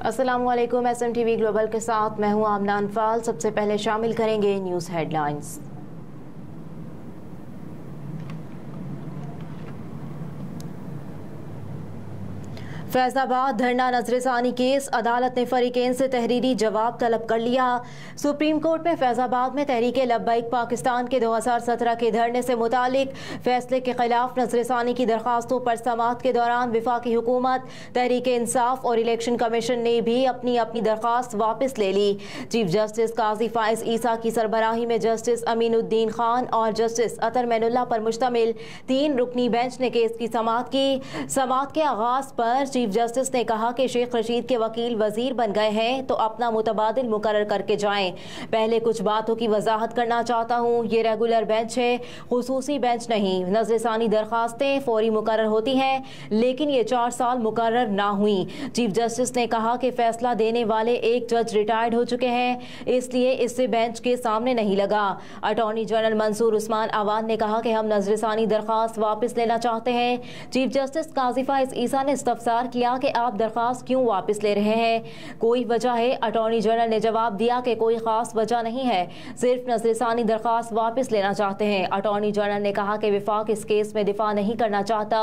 अस्सलामुअलैकुम। SMTV global के साथ मैं हूं आमना अनफाल। सबसे पहले शामिल करेंगे न्यूज़ हेडलाइंस। फैज़ाबाद धरना नजरसानी केस, अदालत ने फरीकेन से तहरीरी जवाब तलब कर लिया। सुप्रीम कोर्ट में फैज़ाबाद में तहरीके लब्बैक पाकिस्तान के 2017 के धरने से मुतालिक फैसले के खिलाफ नजरसानी की दरखास्तों पर समाअत के दौरान वफाकी हुकूमत, तहरीके इंसाफ और इलेक्शन कमीशन ने भी अपनी अपनी दरखास्त वापस ले ली। चीफ जस्टिस काजी फाइज ईसा की सरबराही में जस्टिस अमीनुद्दीन खान और जस्टिस अतर मैनुल्लाह पर मुश्तमिल 3 रुकनी बेंच ने केस की समाअत की। समाअत के आगाज पर चीफ जस्टिस ने कहा कि शेख रशीद के वकील वजीर बन गए हैं तो अपना मुतबादिल मुकर्रर करके जाएं। पहले कुछ बातों की वजाहत करना चाहता हूं। ये रेगुलर बेंच है, खुसूसी बेंच नहीं। नजरसानी दरखास्तें फौरी मुकर्रर होती हैं, लेकिन ये 4 साल मुकर्रर ना हुई। चीफ जस्टिस ने कहा कि फैसला देने वाले एक जज रिटायर्ड हो चुके हैं, इसलिए इससे बेंच के सामने नहीं लगा। अटॉर्नी जनरल मंसूर उस्मान आवान ने कहा कि हम नजरसानी दरखास्त वापस लेना चाहते हैं। चीफ जस्टिस काजी फाइज ईसा ने इस्तफसार किया कि आप दरखास्त क्यों वापस ले रहे हैं, कोई वजह है? अटॉर्नी जनरल ने जवाब दिया कि कोई खास वजह नहीं है, सिर्फ नजरसानी दरखास्त वापस लेना चाहते हैं। अटॉर्नी जनरल ने कहा कि विफाक इस केस में दिफा नहीं करना चाहता।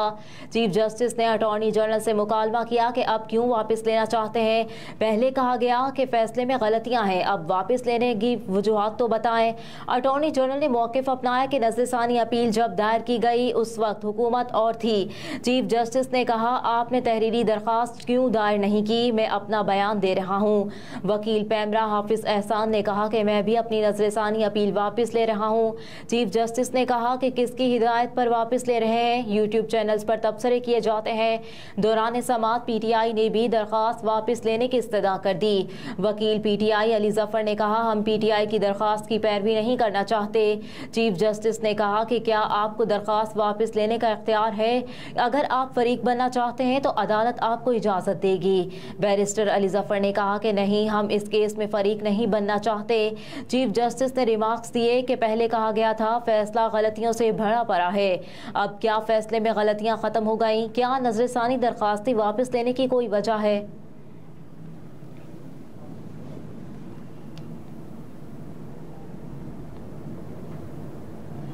चीफ जस्टिस ने अटॉर्नी जनरल से मुकालमा किया कि अब क्यों वापस लेना चाहते हैं। पहले कहा गया कि फैसले में गलतियां हैं, अब वापस लेने की वजूहात तो बताएं। अटॉर्नी जनरल ने मौक़िफ़ अपनाया कि नजरसानी अपील जब दायर की गई उस वक्त हुकूमत और थी। चीफ जस्टिस ने कहा आपने तहरीरी दरखास्त क्यों दायर नहीं की, मैं अपना बयान दे रहा हूँ। वकील पैमरा हाफिज एहसान ने कहा कि मैं भी अपनी नजरसानी अपील वापस ले रहा हूँ। चीफ जस्टिस ने कहा कि किसकी हिदायत पर वापस ले रहे हैं, यूट्यूब चैनल्स पर तबसरे किए जाते हैं। दौरान समाअत PTI ने भी दरखास्त वापस लेने की इस्तदा कर दी। वकील PTI अली जफर ने कहा हम PTI की दरखास्त की पैरवी नहीं करना चाहते। चीफ जस्टिस ने कहा कि क्या आपको दरखास्त वापस लेने का इख्तियार है? अगर आप फरीक बनना चाहते हैं तो अदालत आपको इजाज़त देगी। बैरिस्टर अली जफर ने कहा कि नहीं, हम इस केस में फरीक नहीं बनना चाहते। चीफ जस्टिस ने रिमार्क्स दिए कि पहले कहा गया था फैसला गलतियों से भरा पड़ा है, अब क्या फैसले में गलतियां खत्म हो गई? क्या नजरसानी दरखास्तें वापस लेने की कोई वजह है?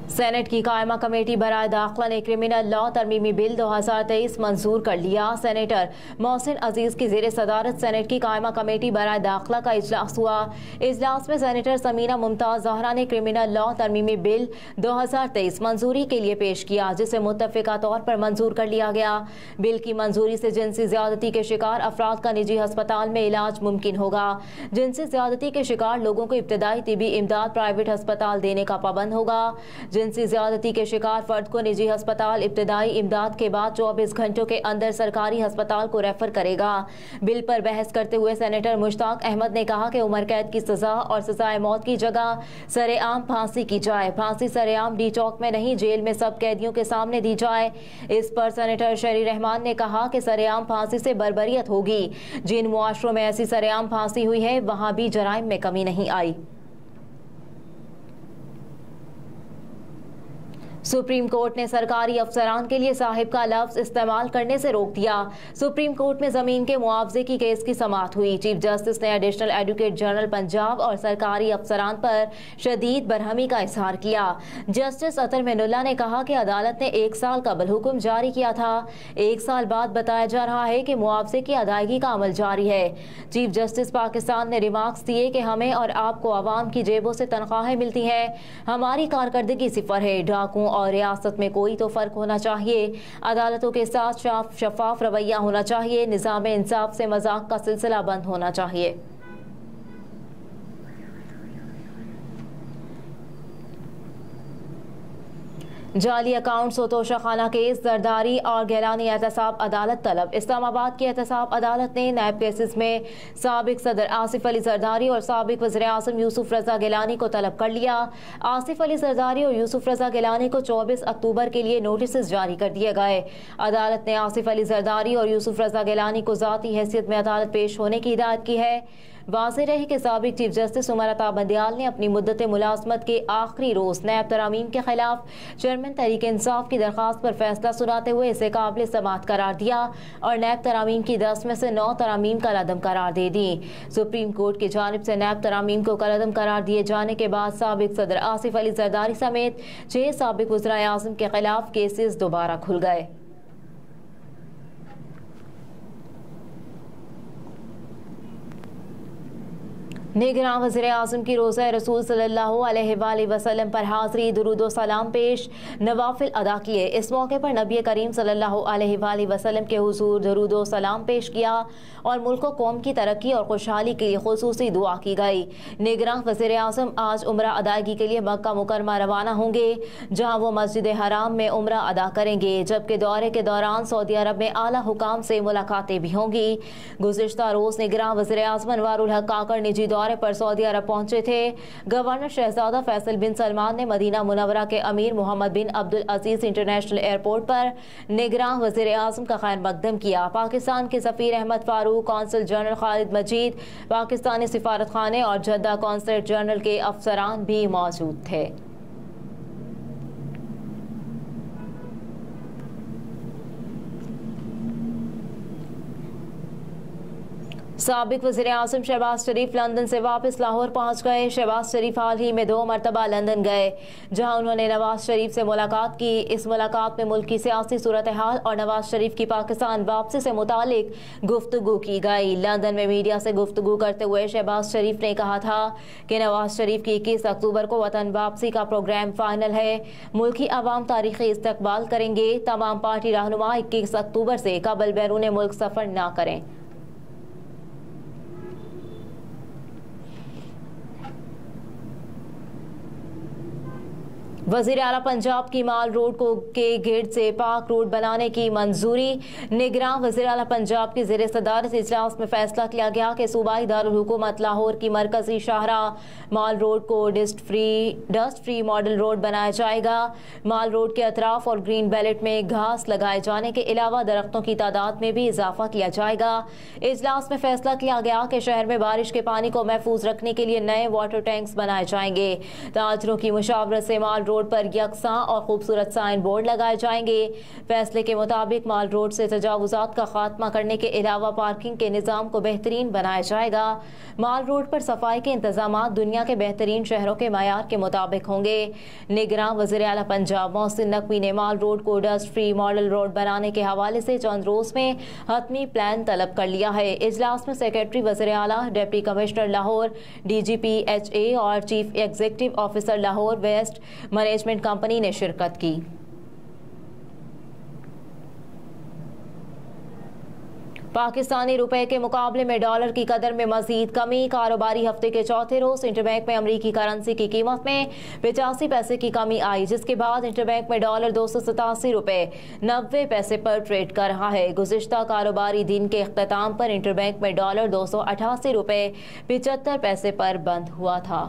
सेनेट की कायमा कमेटी बराए दाखिला ने क्रिमिनल लॉ तरमीमी बिल 2023 मंजूर कर लिया। सेनेटर मोहसिन अजीज की ज़ेर सदारत सेनेट की कायमा कमेटी बराए दाखिला का इजलास हुआ। इजलास में सेनेटर समीना मुमताज़ ज़हरा ने क्रिमिनल लॉ तरमीमी बिल 2023 मंजूरी के लिए पेश किया, जिसे मुत्तफ़िका तौर पर मंजूर कर लिया गया। बिल की मंजूरी से जिनसी ज़्यादती के शिकार अफराद का निजी अस्पताल में इलाज मुमकिन होगा। जिनसी ज़्यादती के शिकार लोगों को इब्तदाई तिबी इमदाद प्राइवेट अस्पताल देने का पाबंद होगा। जिनसी ज़्यादती के शिकार फर्द को निजी अस्पताल इब्तदाई इमदाद के बाद 24 घंटों के अंदर सरकारी अस्पताल को रेफर करेगा। बिल पर बहस करते हुए सेनेटर मुश्ताक अहमद ने कहा कि उम्र कैद की सजा और सजाए मौत की जगह सरेआम फांसी की जाए। फांसी सरेआम डी चौक में नहीं, जेल में सब कैदियों के सामने दी जाए। इस पर सेनेटर शरी रहमान ने कहा कि सरेआम फांसी से बर्बरियत होगी। जिन मुआशरों में ऐसी सरेआम फांसी हुई है वहां भी जराइम में कमी नहीं आई। सुप्रीम कोर्ट ने सरकारी अफसरान के लिए साहिब का लफ्ज इस्तेमाल करने से रोक दिया। सुप्रीम कोर्ट में जमीन के मुआवजे की केस की समाअत हुई। चीफ जस्टिस ने एडिशनल एडवोकेट जनरल पंजाब और सरकारी अफसरान पर शदीद बरहमी का इजहार किया। जस्टिस अतर मैनुल्लाह ने कहा कि अदालत ने 1 साल कबल हुक्म जारी किया था, 1 साल बाद बताया जा रहा है कि मुआवजे की अदायगी का अमल जारी है। चीफ जस्टिस पाकिस्तान ने रिमार्क्स दिए कि हमें और आपको आवाम की जेबों से तनख्वाहें मिलती हैं, हमारी कारकर्दगी सिफर है। डाकुओं और रियासत में कोई तो फर्क होना चाहिए। अदालतों के साथ शफाफ रवैया होना चाहिए। निज़ाम इंसाफ से मजाक का सिलसिला बंद होना चाहिए। जाली अकाउंट सोतोशा खाना केस, जरदारी और गैलानी एहतसाब अदालत तलब। इस्लामाबाद की एहतसाब अदालत ने नैब केसेस में साबिक सदर आसिफ अली जरदारी और साबिक वज़ीर आज़म यूसुफ रज़ा गिलानी को तलब कर लिया। आसिफ अली जरदारी और यूसुफ रज़ा गिलानी को 24 अक्टूबर के लिए नोटिस जारी कर दिए गए। अदालत ने आसिफ अली जरदारी और यूसुफ रज़ा गिलानी को ज़ाती हैसियत में अदालत पेश होने की हिदायत की है। वाज़ेह रहे कि साबिक चीफ जस्टिस उमर अता बंदियाल ने अपनी मुद्दत मुलाजमत के आखिरी रोज़ नैब तरामीम के खिलाफ चेयरमैन तहरीक इंसाफ की दरख्वास्त पर फैसला सुनाते हुए इसे काबिल समाअत करार दिया और नैब तरामीम की 10 में से 9 तरामीम कलअदम करार दे दी। सुप्रीम कोर्ट की जानिब से नैब तरामीम को कलअदम करार दिए जाने के बाद साबिक सदर आसिफ अली जरदारी समेत 6 साबिक वज़ीर आज़म के खिलाफ केसेस दोबारा खुल गए। निगरान वज़ीर आज़म की रोज़ा रसूल सल्लल्लाहु अलैहि वसल्लम पर हाज़री दुरूद व सलाम पेश नवाफिल अदा किए। इस मौके पर नबी करीम सल्लल्लाहु अलैहि वसल्लम के हुज़ूर दुरूद व सलाम पेश किया और मुल्क व कौम की तरक्की और खुशहाली के लिए खुसूसी दुआ की गई। निगरान वज़ीर आज़म आज उम्रा अदायगी के लिए मक्का मुकरमा रवाना होंगे, जहाँ वो मस्जिद हराम में उम्रा अदा करेंगे, जबकि दौरे के दौरान सऊदी अरब में आला हुकाम से मुलाकातें भी होंगी। गुज़िश्ता रोज़ निगरान वज़ीर आज़म अनवारुल हक काकड़ निजी दौरे पर सऊदी अरब पहुंचे थे। गवर्नर शहजादा फैसल बिन सलमान ने मदीना मुनव्वरा के अमीर मोहम्मद बिन अब्दुल अजीज इंटरनेशनल एयरपोर्ट पर निगरान वज़ीर आज़म का खैर मकदम किया। पाकिस्तान के सफ़ीर अहमद फारूक, कौंसल जनरल खालिद मजीद, पाकिस्तानी सिफारत खाने और जद्दा कौंसलेट जनरल के अफसरान भी मौजूद थे। साबिक वज़ीर आज़म शहबाज शरीफ लंदन से वापस लाहौर पहुंच गए। शहबाज शरीफ हाल ही में 2 मरतबा लंदन गए, जहां उन्होंने नवाज शरीफ से मुलाकात की। इस मुलाकात में मुल्क की सियासी सूरत हाल और नवाज शरीफ की पाकिस्तान वापसी से मुतालिक गुफ्तगू की गई। लंदन में मीडिया से गुफ्तगू करते हुए शहबाज शरीफ ने कहा था कि नवाज शरीफ की 21 अक्टूबर को वतन वापसी का प्रोग्राम फाइनल है। मुल्की अवाम तारीखी इस्तकबाल करेंगे। तमाम पार्टी रहनुमा 21 अक्टूबर से कबल बैरून मुल्क सफ़र न करें। वज़ीर आला पंजाब की माल रोड को के गेट से पार्क रोड बनाने की मंजूरी। निगरान वज़ीर आला पंजाब की ज़ेर सदारत इजलास में फैसला किया गया कि सूबाई दारुल हुकूमत लाहौर की मरकजी शाहराह माल रोड को डस्ट फ्री मॉडल रोड बनाया जाएगा। माल रोड के अतराफ और ग्रीन बेल्ट में घास लगाए जाने के अलावा दरख्तों की तादाद में भी इजाफा किया जाएगा। इजलास में फैसला किया गया कि शहर में बारिश के पानी को महफूज रखने के लिए नए वाटर टैंक्स बनाए जाएंगे। ताजरों की मुशावरत से माल रोड पर यकसा और खूबसूरत साइन बोर्ड लगाए जाएंगे। फैसले के मुताबिक माल रोड से तजावुजात का खात्मा करने के अलावा पार्किंग के निज़ाम को बेहतरीन बनाया जाएगा। माल रोड पर सफाई के इंतजाम दुनिया के बेहतरीन शहरों के मयार के मुताबिक होंगे। निगरान वज़ीर आला पंजाब मोहसिन नकवी ने माल रोड को डस्ट फ्री मॉडल रोड बनाने के हवाले से चंद रोज में हतमी प्लान तलब कर लिया है। इजलास में सेक्रेटरी वज़ीर आला, डिप्टी कमिश्नर लाहौर, DGP-HA और chief executive officer Lahore waste management company ने शिरकत की। पाकिस्तानी रुपए के मुकाबले में डॉलर की कदर में मजीद कमी। कारोबारी हफ्ते के चौथे रोज इंटरबैंक में अमरीकी करेंसी की कीमत में 85 पैसे की कमी आई, जिसके बाद इंटरबैंक में डॉलर 287 रुपए 90 पैसे पर ट्रेड कर रहा है। गुज़िश्ता कारोबारी दिन के इख्तिताम पर इंटरबैंक में डॉलर 288 रुपए 75 पैसे पर बंद हुआ था।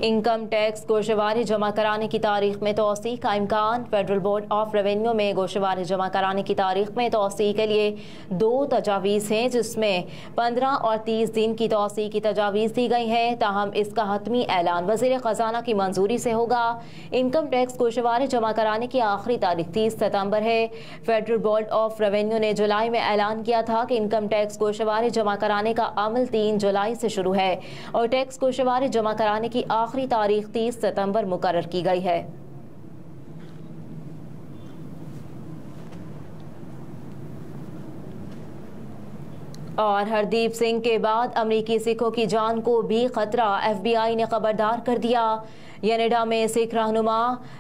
इनकम टैक्स गोशवारी जमा कराने की तारीख में तोसी का इम्कान। फेडरल बोर्ड ऑफ रेवेन्यू में गोशवारी जमा कराने की तारीख में तोसी के लिए 2 तजावीज़ हैं, जिसमें 15 और 30 दिन की तोसी की तजावीज़ दी गई है। ताहम इसका हतमी ऐलान वज़ीर ख़जाना की मंजूरी से होगा। इनकम टैक्स गोशवारी जमा कराने की आखिरी तारीख 30 सितंबर है। फेडरल बोर्ड ऑफ रेवेन्यू ने जुलाई में ऐलान किया था कि इनकम टैक्स गोशवारी जमा कराने का अमल 3 जुलाई से शुरू है और टैक्स गोशवारी जमा कराने की आखिरी तारीख 30 सितंबर मुकर्रर की गई है। और हरदीप सिंह के बाद अमरीकी सिखों की जान को भी खतरा, FBI ने खबरदार कर दिया। कनाडा में सिख रहनुमा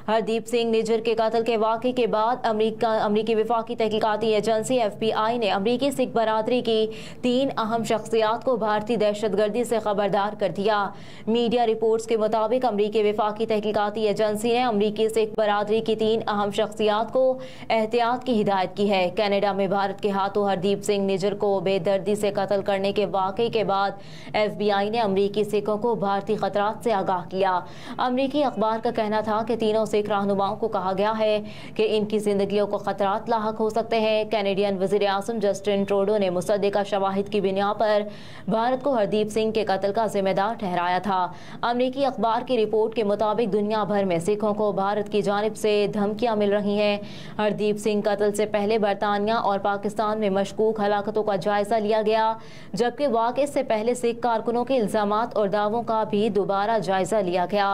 हरदीप सिंह निज्जर के कत्ल के वाक़े के बाद अमरीकी वफाकी तहकीकाती एजेंसी FBI ने अमरीकी सिख बरादरी की 3 अहम शख्सियात को भारतीय दहशतगर्दी से खबरदार कर दिया। मीडिया रिपोर्ट्स के मुताबिक अमरीकी वफाकी तहकीकाती एजेंसी ने अमरीकी सिख बरादरी की 3 अहम शख्सियात को एहतियात की हिदायत की है। कनाडा में भारत के हाथों हरदीप सिंह निज्जर को बेदर्दी से कत्ल करने के वाक़े के बाद FBI ने अमरीकी सिखों को भारतीय खतरात से आगाह किया। अमरीकी अखबार का कहना था कि तीनों सिख रहनुमाओं को कहा गया है कि इनकी जिंदगियों को खतरात लाहक हो सकते हैं। कैनेडियन वज़ीर आज़म जस्टिन ट्रूडो ने मुसद्दिका शवाहिद की बिना पर भारत को हरदीप सिंह के कत्ल का जिम्मेदार ठहराया था। अमरीकी अखबार की रिपोर्ट के मुताबिक दुनिया भर में सिखों को भारत की जानिब से धमकियां मिल रही हैं। हरदीप सिंह कत्ल से पहले बरतानिया और पाकिस्तान में मशकूक हलाकतों का जायजा लिया गया, जबकि वाक़े से पहले सिख कारकुनों के इल्जामात और दावों का भी दोबारा जायजा लिया गया।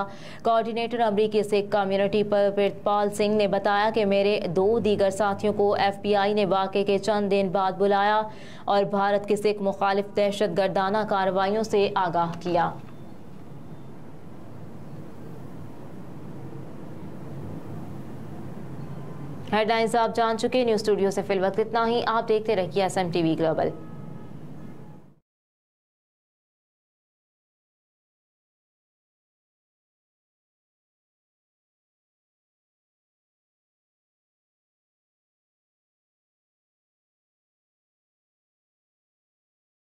कोऑर्डिनेटर अमरीकी सिख कम्युनिटी पर प्रितपाल सिंह ने बताया कि मेरे 2 दीगर साथियों को FBI ने वाक़े के चंद दिन बाद बुलाया और भारत की सिख मुखालिफ दहशतगर्दाना कार्रवाइयों से आगाह किया। हेडलाइंस आप जान चुके। न्यूज़ स्टूडियो से फिलवक्त इतना ही। आप देखते रहिए SMTV ग्लोबल।